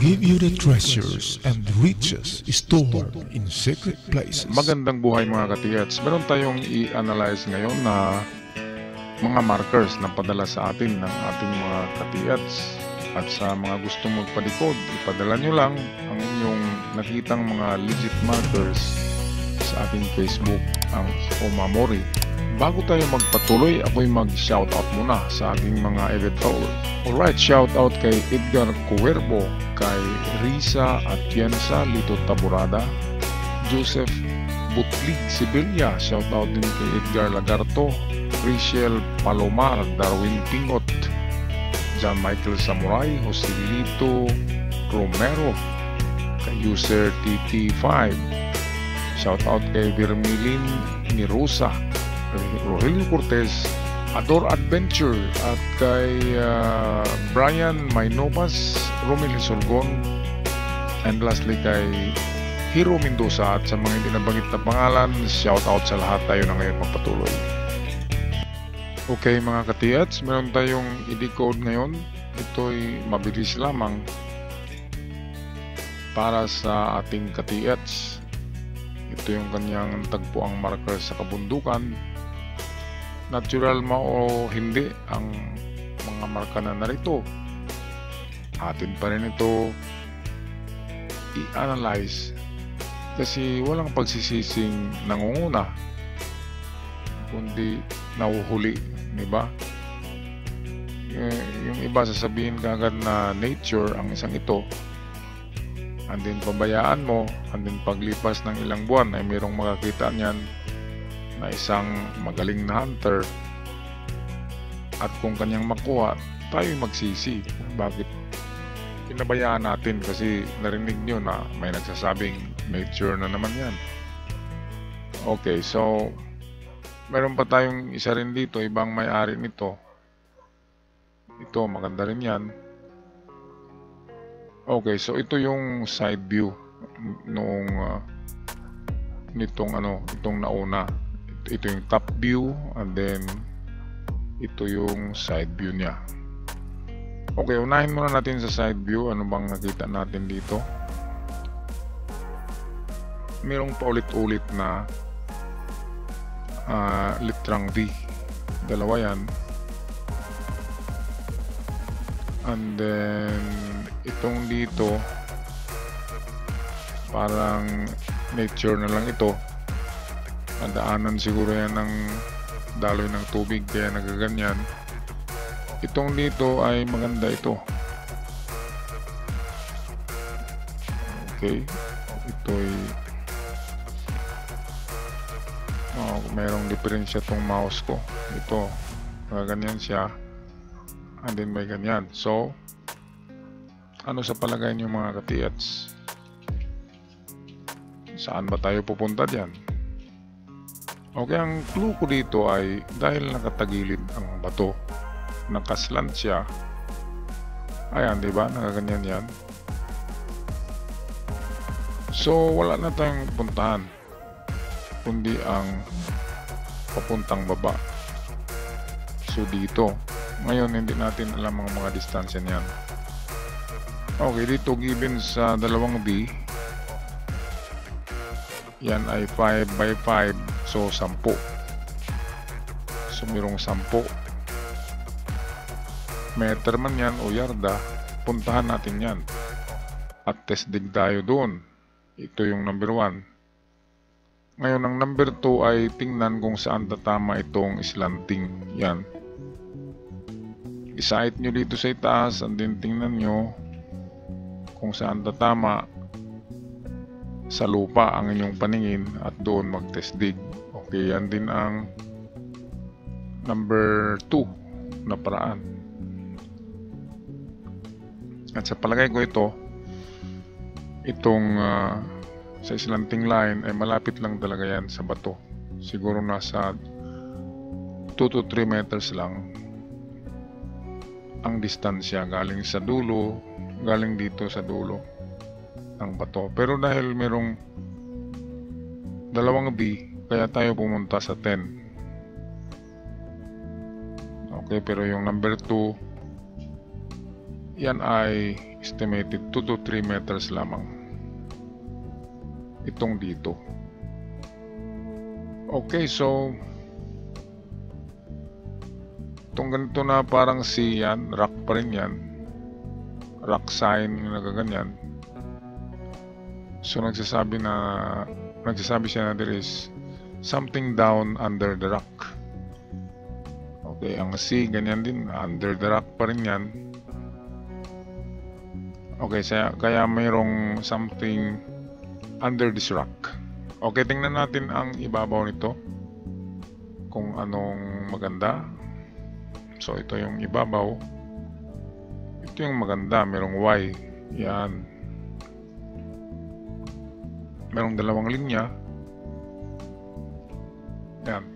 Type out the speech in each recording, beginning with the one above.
give you the treasures and riches stored in secret places. Magandang buhay mga katiyats. Meron tayong i-analyze ngayon na mga markers na padala sa atin ng ating mga katiyats. At sa mga gustong magpalikod, ipadala nyo lang ang inyong nakitang mga legit markers sa ating Facebook, ang Omamori. Bago tayo magpatuloy, ako'y mag-shoutout muna sa ating mga avid followers. Alright, shoutout kay Edgar Cuervo, kay Risa Atienza Lito Taburada, Joseph Butlig Sibilia, shoutout din kay Edgar Lagarto, Rachel Palomar, Darwin Pingot, John Michael Samurai, Joselito Romero, kay user TT5, shoutout kay Vermilin Nirosa, Rogelio Cortez, Ador Adventure, at kay Brian Mainobas, Romel Sorgon, and lastly kay Hiro Mendoza. At sa mga hindi nabanggit na pangalan, shoutout sa lahat. Tayo na ngayon magpatuloy. Okay mga katiyats, meron tayong i-decode ngayon. Ito'y mabilis lamang para sa ating katiyats. Ito yung kanyang tagpuang marker sa kabundukan. Natural ma o hindi ang mga marka na narito, atin pa rin ito i-analyze kasi walang pagsisising nangunguna kundi nahuhuli, diba? Yung iba sasabihin kagad na nature ang isang ito, and then pabayaan mo, and then paglipas ng ilang buwan ay mayroong makakita niyan na isang magaling na hunter, at kung kanyang makuha, tayo magsisi bakit pinabayaan natin, kasi narinig nyo na may nagsasabing nature na naman yan. Okay, so meron pa tayong isa rin dito, ibang may-ari nito. Ito maganda rin yan. Okay, so ito yung side view noong itong nauna. Ito yung top view, and then ito yung side view niya. Okay, unahin muna natin sa side view. Ano bang nakita natin dito? Mayroong paulit-ulit na litrang V. Dalawa yan. And then itong dito parang nature na lang ito. Nadaanan siguro yan ng daloy ng tubig kaya nagaganyan. Itong dito ay maganda ito. Okay, ito'y mayroong diferensya tong mouse ko. Ito ganyan siya, and then may ganyan. So ano sa palagay niyo mga katiyats? Saan ba tayo pupunta diyan? Okay, ang clue ko dito ay dahil nakatagilid ang bato, nakaslant siya. Ayan, di ba? Nakaganyan yan. So, wala na tayong puntahan kundi ang papuntang baba. So, dito. Ngayon, hindi natin alam ang mga distansya niyan. Okay, dito given sa dalawang B, yan ay 5 by 5. So 10. So mayroong 10 meter man yan o yarda, puntahan natin yan at test dig tayo doon. Ito yung number 1. Ngayon ang number 2 ay tingnan kung saan tatama itong slanting. Yan, isahit nyo dito sa itaas, and then tingnan nyo kung saan tatama sa lupa ang inyong paningin at doon mag-test dig. Okay, yan din ang number 2 na paraan. At sa palagay ko itong sa slanting line ay malapit lang talaga yan sa bato. Siguro nasa 2 to 3 meters lang ang distansya galing sa dulo, galing dito sa dulo ng bato. Pero dahil merong dalawang B, kaya tayo pumunta sa 10. Okay, pero yung number 2 yan ay estimated 2 to 3 meters lamang. Itong dito. Okay, so itong ganito na parang sea yan, rock pa rin yan. Rock sign na gaganyan. So nagsasabi siya na there is something down under the rock. Okay, ang sea ganyan din, under the rock pa rin yan. Okay, kaya mayroong something under this rock. Okay, tingnan natin ang ibabaw nito kung anong maganda. So ito yung ibabaw. Ito yung maganda, merong Y. Yan. Merong dalawang linya. Yan.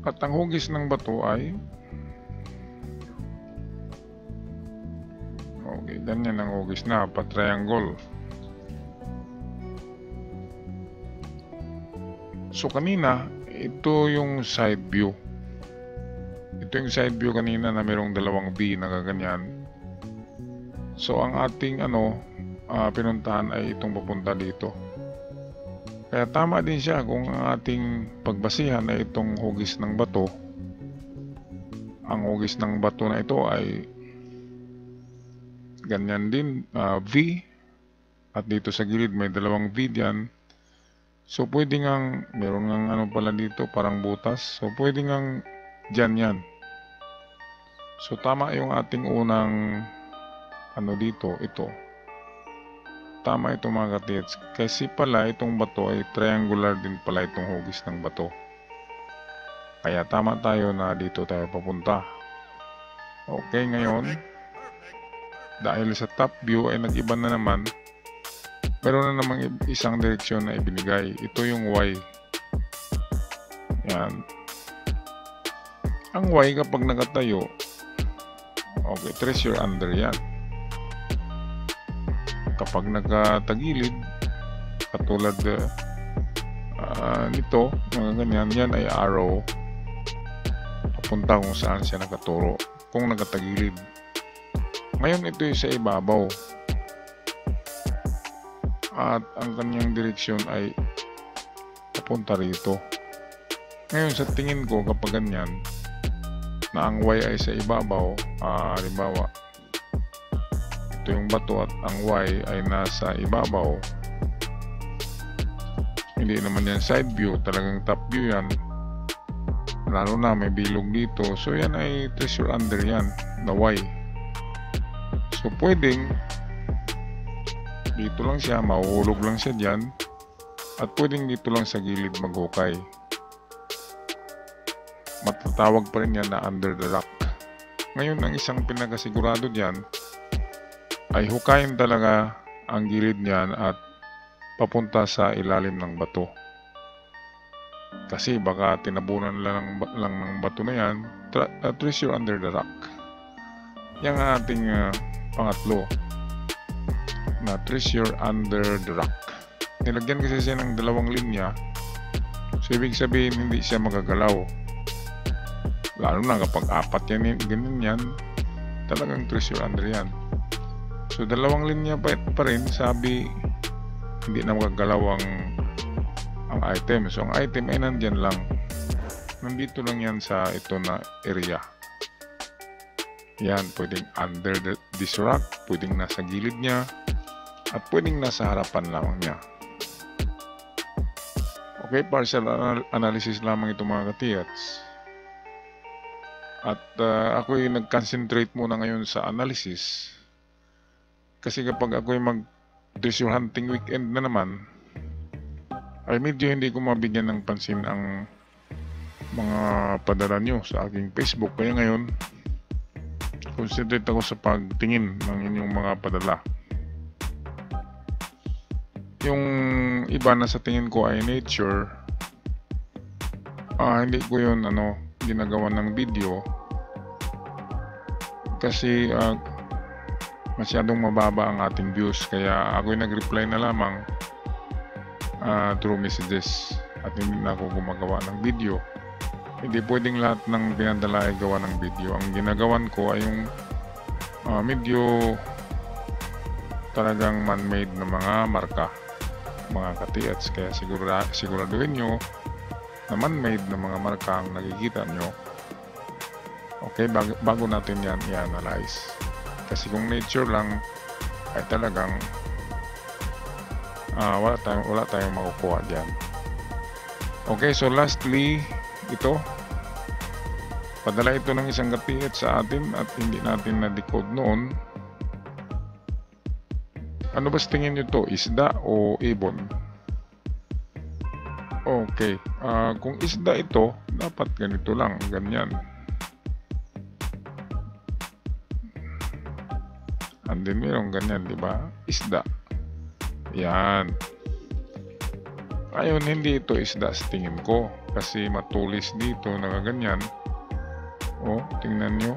At ang hugis ng bato ay okay, ganyan ang hugis na, pa-triangle. So kanina, ito yung side view. Ito yung side view kanina na merong dalawang V na gaganyan. So ang ating pinuntahan ay itong papunta dito. Kaya tama din siya kung ang ating pagbasihan ay itong hugis ng bato. Ang hugis ng bato na ito ay ganyan din, V. At dito sa gilid may dalawang V diyan. So pwede ngang meron ngang pala dito parang butas. So pwede ngang dyan yan. So tama yung ating unang dito, ito. Tama ito mga katits. Kasi pala itong bato ay triangular din pala itong hugis ng bato. Kaya tama tayo na dito tayo papunta. Okay, ngayon dahil sa top view ay nag-iba na naman, meron na namang isang direksyon na ibinigay. Ito yung Y. Yan. Ang Y kapag nakatayo, okay, treasure under yan. Kapag nakatagilid, katulad nito, mga ganyan, yan ay arrow. Papunta kung saan siya nakaturo. Kung nakatagilid. Ngayon ito yung sa ibabaw. At ang kanyang direksyon ay papunta rito. Ngayon sa tingin ko kapag ganyan, na ang Y ay sa ibabaw, halimbawa ito yung bato at ang Y ay nasa ibabaw, hindi naman yan side view, talagang top view yan, lalo na may bilog dito. So yan ay treasure under yan, na Y. So pwedeng dito lang siya, mahuhulog lang siya dyan, at pwedeng dito lang sa gilid maghukay. Matatawag pa rin yan na under the rock. Ngayon ang isang pinakasigurado dyan ay hukayin talaga ang gilid niyan at papunta sa ilalim ng bato. Kasi baka tinabunan lang ng bato na yan, treasure under the rock. Yan ang ating pangatlo na treasure under the rock. Nilagyan kasi siya ng dalawang linya, so ibig sabihin hindi siya magagalaw. Lalo na kapag apat yan, ganyan yan, talagang treasure under yan. So dalawang linya pa rin, sabi hindi na magagalaw ang item. So ang item ay nandyan lang, nandito lang yan sa ito na area. Yan, pwedeng under this rock, pwedeng nasa gilid niya, at pwedeng nasa harapan lamang niya. Okay, partial analysis lamang ito mga katiyats. At ako'y nag-concentrate muna ngayon sa analysis. Kasi kapag ako'y mag-treasure hunting weekend na naman, ay medyo hindi ko mabigyan ng pansin ang mga padala nyo sa aking Facebook. Kaya ngayon, concentrate ako sa pagtingin ng inyong mga padala. Yung iba na sa tingin ko ay nature, hindi ko yun ginagawa ng video kasi masyadong mababa ang ating views, kaya ako'y nag-reply na lamang through messages at hindi na ako gumagawa ng video. Hindi pwedeng lahat ng pinadala ay gawa ng video. Ang ginagawan ko ay yung medyo talagang man-made na mga marka, mga katiats. Kaya siguraduhin nyo na man-made na mga marka ang nakikita nyo. Okay, bago natin yan i-analyze. Kasi kung nature lang ay talagang wala tayong makukuha dyan. Okay, so lastly, ito padala ito ng isang katiat sa atin at hindi natin na-decode noon. Ano ba tingin nyo to? Isda o ibon? Okay, kung isda ito, dapat ganito lang, ganyan. And then mayroong ganyan, di ba? Isda. Yan. Ngayon, hindi ito isda sa tingin ko. Kasi matulis dito, nakaganyan. O, tingnan nyo.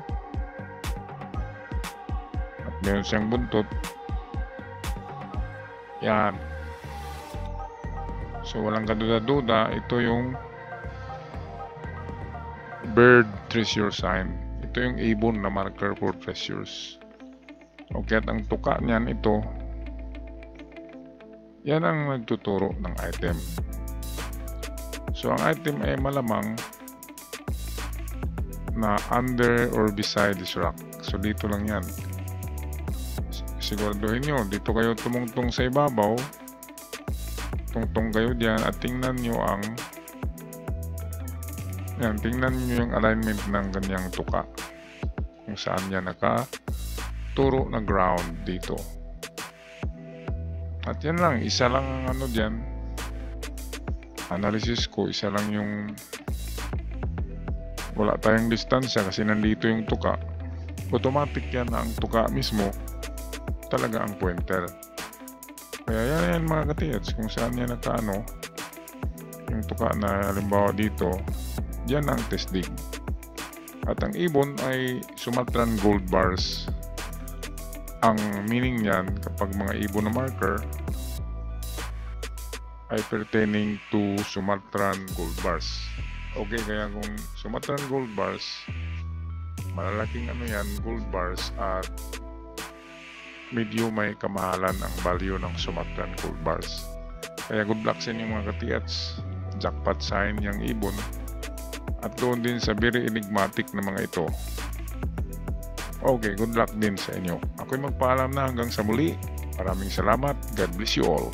At meron siyang buntot. Yan. So, walang kaduda-duda. Ito yung bird treasure sign. Ito yung ibon na marker for treasures. Okay, at ang tuka niyan ito, yan ang nagtuturo ng item. So, ang item ay malamang na under or beside this rock. So, dito lang yan. Siguraduhin nyo, dito kayo tumungtong sa ibabaw. Tungtong kayo dyan at tingnan nyo ang yan, tingnan nyo yung alignment ng ganyang tuka. Kung saan yan nakaturo na ground dito. At yan lang, isa lang ang ano dyan, analysis ko, isa lang yung wala tayong distansya kasi nandito yung tuka. Automatic yan ang tuka mismo, talaga ang pointer. Kaya yan mga katiats, kung saan yan nakaano, yung tuka na halimbawa dito, yan ang test dig. At ang ibon ay Sumatran gold bars. Ang meaning niyan kapag mga ibon na marker ay pertaining to Sumatran gold bars. Okay, kaya kung Sumatran gold bars, malalaking ano yan, gold bars, at medyo may kamahalan ang value ng Sumatran gold bars. Kaya good luck sa inyo mga katiats. Jackpot sign yung ibon. At doon din sa very enigmatic na mga ito. Okay, good luck din sa inyo. Ako'y magpaalam na hanggang sa muli. Maraming salamat. God bless you all.